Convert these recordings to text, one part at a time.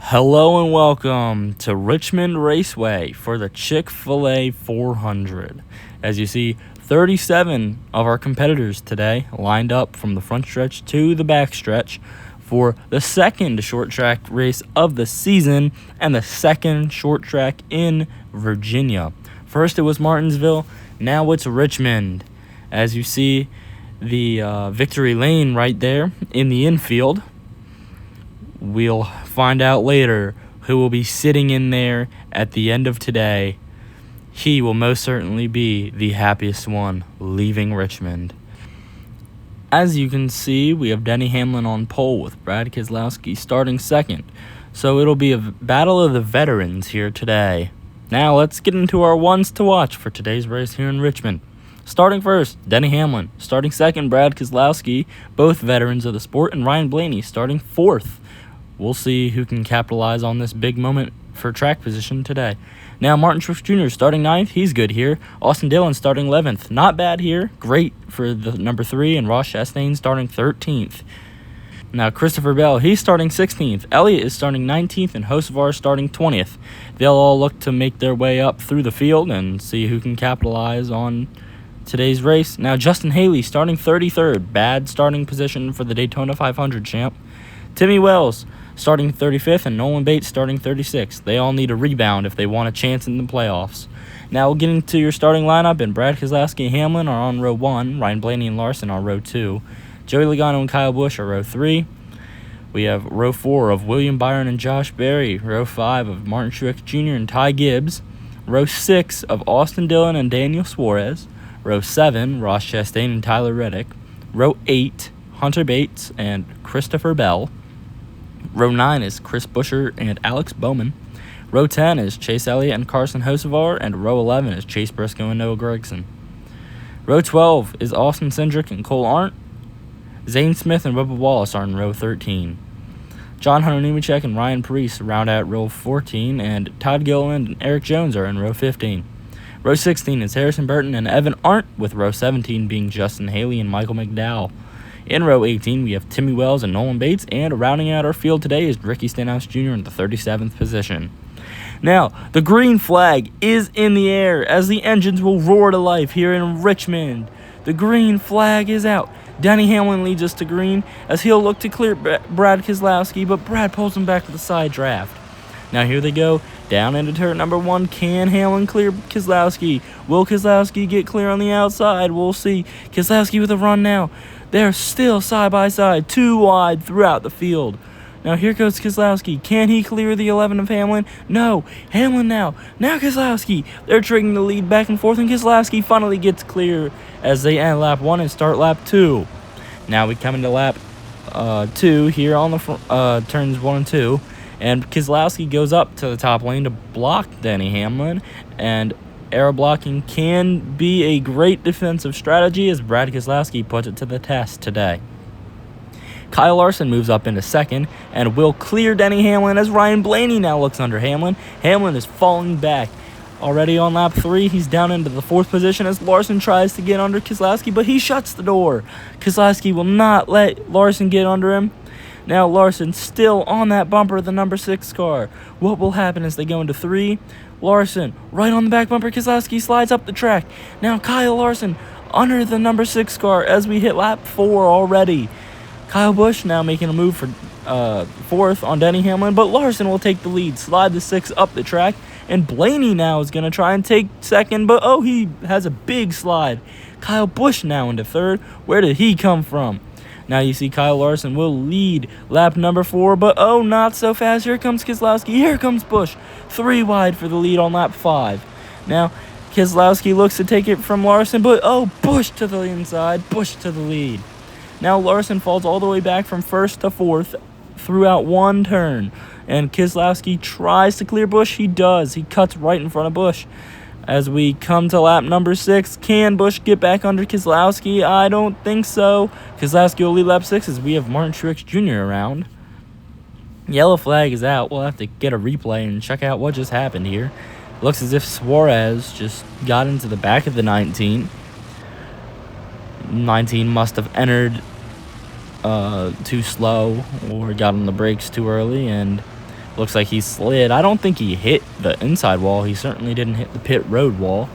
Hello and welcome to Richmond Raceway for the Chick-Fil-A 400. As you see, 37 of our competitors today lined up from the front stretch to the back stretch for the second short track race of the season and the second short track in Virginia. First it was Martinsville, now it's Richmond. As you see, the victory lane right there in the infield. We'll find out later who will be sitting in there at the end of today. He will most certainly be the happiest one leaving Richmond. As you can see, we have Denny Hamlin on pole with Brad Keselowski starting second. So it'll be a battle of the veterans here today. Now let's get into our ones to watch for today's race here in Richmond. Starting first, Denny Hamlin. Starting second, Brad Keselowski, both veterans of the sport, and Ryan Blaney starting fourth. We'll see who can capitalize on this big moment for track position today. Now, Martin Truex Jr. starting 9th. He's good here. Austin Dillon starting 11th. Not bad here. Great for the number 3. And Ross Chastain starting 13th. Now, Christopher Bell, he's starting 16th. Elliott is starting 19th. And Hocevar starting 20th. They'll all look to make their way up through the field and see who can capitalize on today's race. Now, Justin Haley starting 33rd. Bad starting position for the Daytona 500 champ. Timmy Wells starting 35th, and Nolan Bates starting 36th. They all need a rebound if they want a chance in the playoffs. Now, getting to your starting lineup, and Brad Keselowski and Hamlin are on row 1. Ryan Blaney and Larson are row 2. Joey Logano and Kyle Busch are row 3. We have row 4 of William Byron and Josh Berry. Row 5 of Martin Truex Jr. and Ty Gibbs. Row 6 of Austin Dillon and Daniel Suarez. Row 7, Ross Chastain and Tyler Reddick. Row 8, Hunter Bates and Christopher Bell. Row 9 is Chris Buescher and Alex Bowman. Row 10 is Chase Elliott and Carson Hocevar, and row 11 is Chase Briscoe and Noah Gragson. Row 12 is Austin Cindric and Cole Arndt. Zane Smith and Bubba Wallace are in row 13. John Hunter Nemechek and Ryan Preece round out row 14, and Todd Gilliland and Eric Jones are in row 15. Row 16 is Harrison Burton and Evan Arndt, with row 17 being Justin Haley and Michael McDowell. In row 18, we have Timmy Wells and Nolan Bates, and rounding out our field today is Ricky Stenhouse Jr. in the 37th position. Now, the green flag is in the air as the engines will roar to life here in Richmond. The green flag is out. Denny Hamlin leads us to green as he'll look to clear Brad Keselowski, but Brad pulls him back with a side draft. Now here they go, down into turn number 1. Can Hamlin clear Keselowski? Will Keselowski get clear on the outside? We'll see. Keselowski with a run now. They're still side by side, too wide throughout the field. Now here goes Keselowski. Can he clear the 11 of Hamlin? No. Hamlin now. Now Keselowski. They're trading the lead back and forth, and Keselowski finally gets clear as they end lap 1 and start lap 2. Now we come into lap 2 here on the turns 1 and 2. And Keselowski goes up to the top lane to block Denny Hamlin, and aero blocking can be a great defensive strategy as Brad Keselowski puts it to the test today. Kyle Larson moves up into second and will clear Denny Hamlin as Ryan Blaney now looks under Hamlin. Hamlin is falling back. Already on lap 3, he's down into the 4th position as Larson tries to get under Keselowski, but he shuts the door. Keselowski will not let Larson get under him. Now Larson still on that bumper of the number 6 car. What will happen as they go into 3? Larson right on the back bumper. Keselowski slides up the track. Now Kyle Larson under the number 6 car as we hit lap 4 already. Kyle Busch now making a move for 4th on Denny Hamlin, but Larson will take the lead, slide the 6 up the track, and Blaney now is going to try and take 2nd, but he has a big slide. Kyle Busch now into 3rd. Where did he come from? Now you see Kyle Larson will lead lap number 4, but not so fast. Here comes Keselowski. Here comes Busch. 3 wide for the lead on lap 5. Now Keselowski looks to take it from Larson, but Busch to the inside. Busch to the lead. Now Larson falls all the way back from 1st to 4th throughout one turn. And Keselowski tries to clear Busch. He does. He cuts right in front of Busch. As we come to lap number 6, can Busch get back under Keselowski? I don't think so. Keselowski will lead lap 6 as we have Martin Truex Jr. around. Yellow flag is out. We'll have to get a replay and check out what just happened here. Looks as if Suarez just got into the back of the 19. 19 must have entered too slow or got on the brakes too early, and Looks like he slid. I don't think he hit the inside wall. He certainly didn't hit the pit road wall.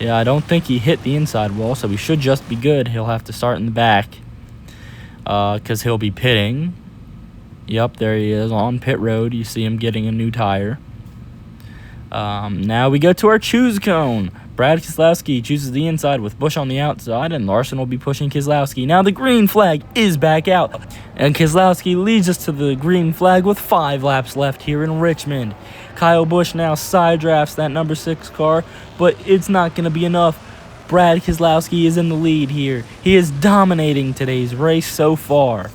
Yeah, I don't think he hit the inside wall, so he should just be good. He'll have to start in the back because he'll be pitting. Yep, there he is on pit road. You see him getting a new tire. Now we go to our choose cone. Brad Keselowski chooses the inside with Busch on the outside, and Larson will be pushing Keselowski. Now the green flag is back out, and Keselowski leads us to the green flag with 5 laps left here in Richmond. Kyle Busch now side drafts that number 6 car, but it's not going to be enough. Brad Keselowski is in the lead here. He is dominating today's race so far.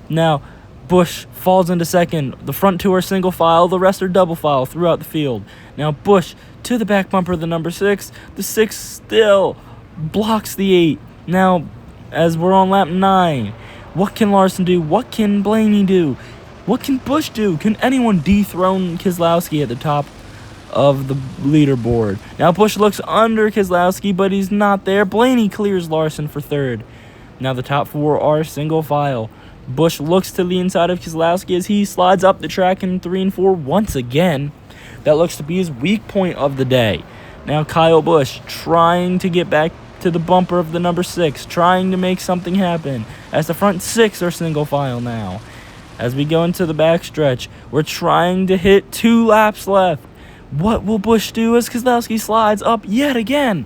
Now, Busch falls into second. The front 2 are single file, the rest are double file throughout the field. Now Busch to the back bumper of the number 6. The 6 still blocks the 8. Now, as we're on lap 9, what can Larson do? What can Blaney do? What can Busch do? Can anyone dethrone Keselowski at the top of the leaderboard? Now Busch looks under Keselowski, but he's not there. Blaney clears Larson for 3rd. Now the top 4 are single file. Busch looks to the inside of Keselowski as he slides up the track in 3 and 4 once again. That looks to be his weak point of the day. Now Kyle Busch trying to get back to the bumper of the number 6, trying to make something happen as the front 6 are single file now. As we go into the backstretch, we're trying to hit 2 laps left. What will Busch do as Keselowski slides up yet again?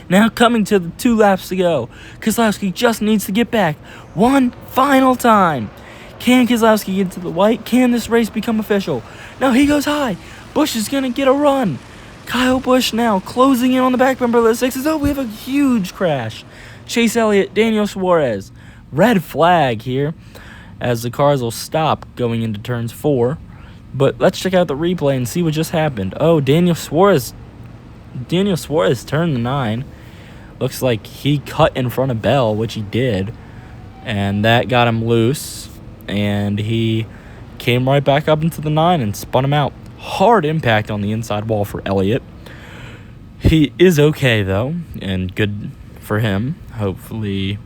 Now coming to the 2 laps to go, Keselowski just needs to get back one final time. Can Keselowski get to the white? Can this race become official? Now he goes high. Busch is going to get a run. Kyle Busch now closing in on the back bumper of the 6s. Oh, we have a huge crash. Chase Elliott, Daniel Suarez. Red flag here as the cars will stop going into turns 4. But let's check out the replay and see what just happened. Oh, Daniel Suarez turned the 9. Looks like he cut in front of Bell, which he did. And that got him loose. And he came right back up into the 9 and spun him out. Hard impact on the inside wall for Elliott. He is okay, though, and good for him. Hopefully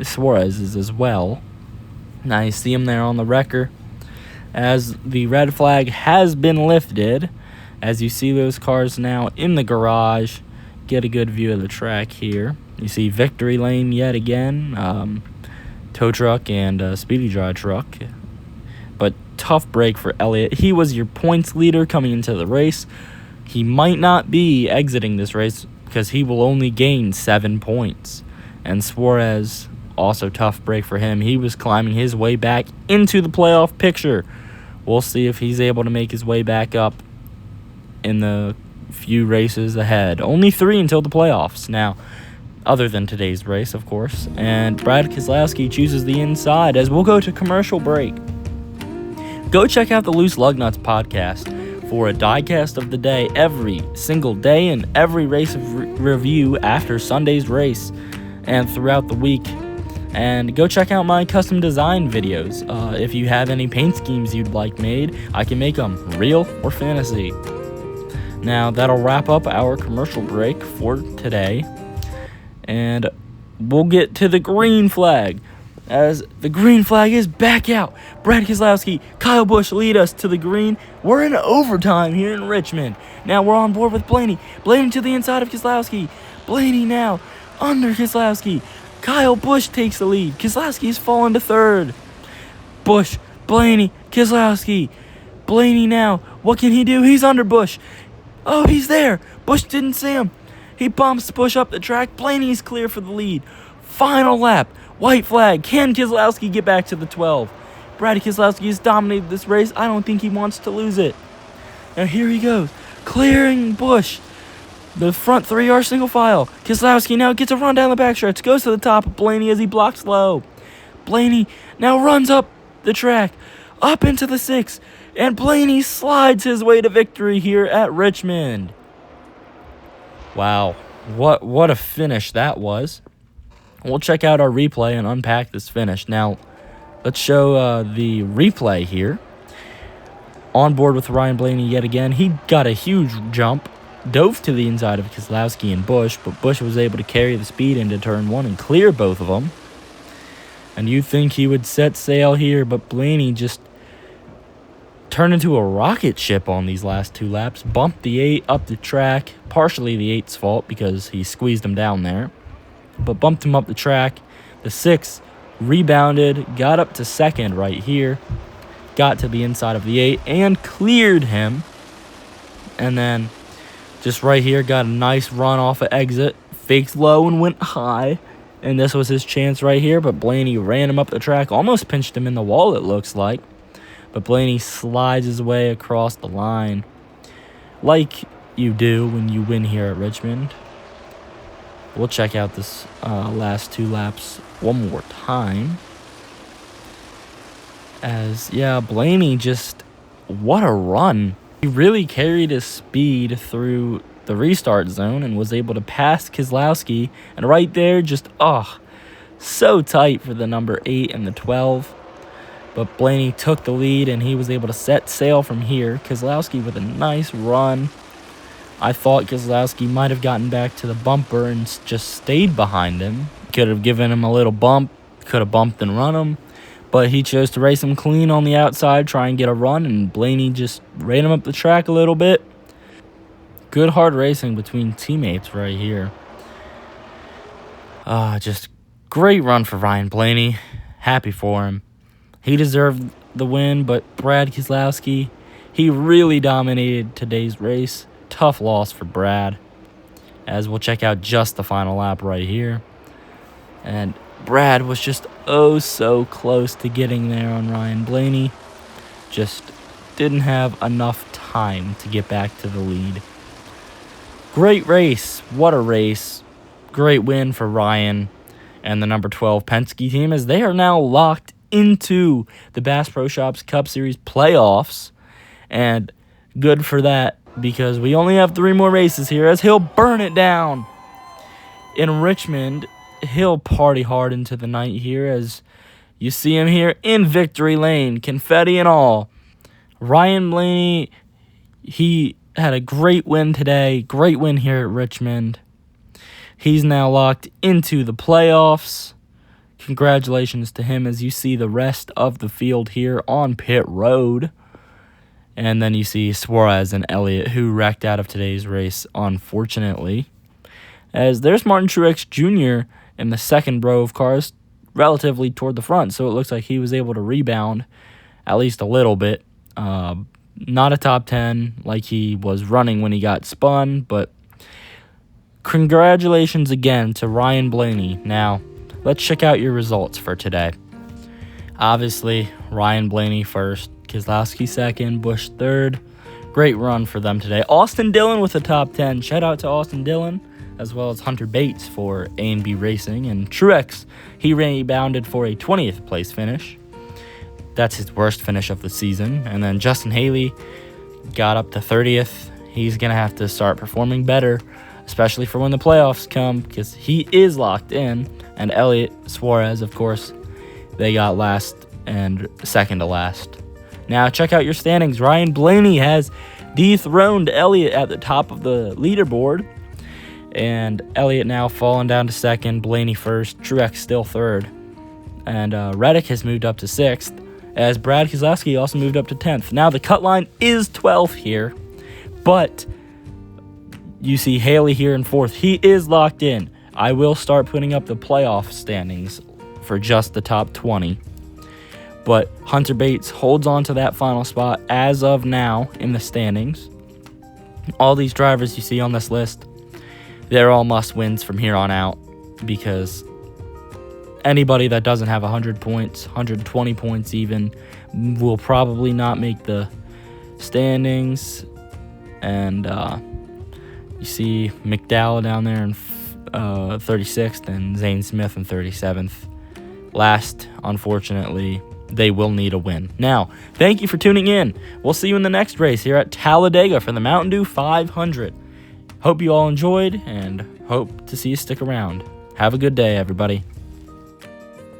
Suarez is as well. Now you see him there on the wrecker as the red flag has been lifted. As you see those cars now in the garage, get a good view of the track here. You see victory lane yet again, tow truck and speedy dry truck. But tough break for Elliott. He was your points leader coming into the race. He might not be exiting this race because he will only gain 7 points. And Suarez, also tough break for him. He was climbing his way back into the playoff picture. We'll see if he's able to make his way back up in the few races ahead. Only 3 until the playoffs now, other than today's race, of course. And Brad Keselowski chooses the inside as we'll go to commercial break. Go check out the Loose Lugnuts podcast for a diecast of the day every single day and every race of review after Sunday's race and throughout the week. And go check out my custom design videos. If you have any paint schemes you'd like made, I can make them real or fantasy. Now, that'll wrap up our commercial break for today. And we'll get to the green flag. As the green flag is back out. Brad Keselowski, Kyle Busch lead us to the green. We're in overtime here in Richmond. Now we're on board with Blaney. Blaney to the inside of Keselowski. Blaney now under Keselowski. Kyle Busch takes the lead. Keselowski has fallen to 3rd. Busch, Blaney, Keselowski. Blaney now. What can he do? He's under Busch. Oh, he's there. Busch didn't see him. He bumps Busch up the track. Blaney's clear for the lead. Final lap. White flag. Can Keselowski get back to the 12? Brad Keselowski has dominated this race. I don't think he wants to lose it. Now here he goes. Clearing Busch. The front 3 are single file. Keselowski now gets a run down the backstretch. Goes to the top of Blaney as he blocks low. Blaney now runs up the track. Up into the 6. And Blaney slides his way to victory here at Richmond. Wow. What a finish that was. We'll check out our replay and unpack this finish. Now, let's show the replay here. On board with Ryan Blaney yet again. He got a huge jump. Dove to the inside of Keselowski and Busch, but Busch was able to carry the speed into turn 1 and clear both of them. And you think he would set sail here, but Blaney just turned into a rocket ship on these last 2 laps. Bumped the 8 up the track. Partially the 8's fault because he squeezed him down there. But bumped him up the track. The 6 rebounded, got up to second right here. Got to the inside of the 8 and cleared him. And then just right here got a nice run off of exit. Faked low and went high. And this was his chance right here, but Blaney ran him up the track, almost pinched him in the wall, it looks like. But Blaney slides his way across the line, like you do when you win here at Richmond. We'll check out this last 2 laps one more time. Blaney just, what a run. He really carried his speed through the restart zone and was able to pass Keselowski. And right there, just, so tight for the number 8 and the 12. But Blaney took the lead, and he was able to set sail from here. Keselowski with a nice run. I thought Keselowski might have gotten back to the bumper and just stayed behind him. Could have given him a little bump. Could have bumped and run him. But he chose to race him clean on the outside, try and get a run. And Blaney just ran him up the track a little bit. Good hard racing between teammates right here. Just great run for Ryan Blaney. Happy for him. He deserved the win, but Brad Keselowski, he really dominated today's race. Tough loss for Brad, as we'll check out just the final lap right here. And Brad was just so close to getting there on Ryan Blaney. Just didn't have enough time to get back to the lead. Great race. What a race. Great win for Ryan and the number 12 Penske team, as they are now locked into the Bass Pro Shops Cup Series playoffs. And good for that, because we only have 3 more races here, as he'll burn it down in Richmond. He'll party hard into the night here, as you see him here in victory lane, confetti and all. Ryan Blaney, he had a great win today. Great win here at Richmond. He's now locked into the playoffs. Congratulations to him, as you see the rest of the field here on pit road. And then you see Suarez and Elliott, who wrecked out of today's race, unfortunately. As there's Martin Truex Jr. in the second row of cars, relatively toward the front. So it looks like he was able to rebound at least a little bit. Not a top 10 like he was running when he got spun, but congratulations again to Ryan Blaney. Now, let's check out your results for today. Obviously, Ryan Blaney first, Keselowski second, Busch third. Great run for them today. Austin Dillon with a top 10. Shout out to Austin Dillon, as well as Hunter Bates for A&B Racing. And Truex, he rebounded for a 20th place finish. That's his worst finish of the season. And then Justin Haley got up to 30th. He's going to have to start performing better, especially for when the playoffs come, because he is locked in. And Elliott, Suarez, of course, they got last and second to last. Now check out your standings. Ryan Blaney has dethroned Elliott at the top of the leaderboard. And Elliott now fallen down to second, Blaney first, Truex still third. And Reddick has moved up to 6th, as Brad Keselowski also moved up to 10th. Now the cut line is 12th here, but you see Haley here in 4th. He is locked in. I will start putting up the playoff standings for just the top 20. But Hunter Bates holds on to that final spot as of now in the standings. All these drivers you see on this list, they're all must-wins from here on out, because anybody that doesn't have 100 points, 120 points even, will probably not make the standings. And you see McDowell down there in 36th and Zane Smith in 37th. Last, unfortunately, they will need a win. Now, thank you for tuning in. We'll see you in the next race here at Talladega for the Mountain Dew 500. Hope you all enjoyed, and hope to see you stick around. Have a good day, everybody.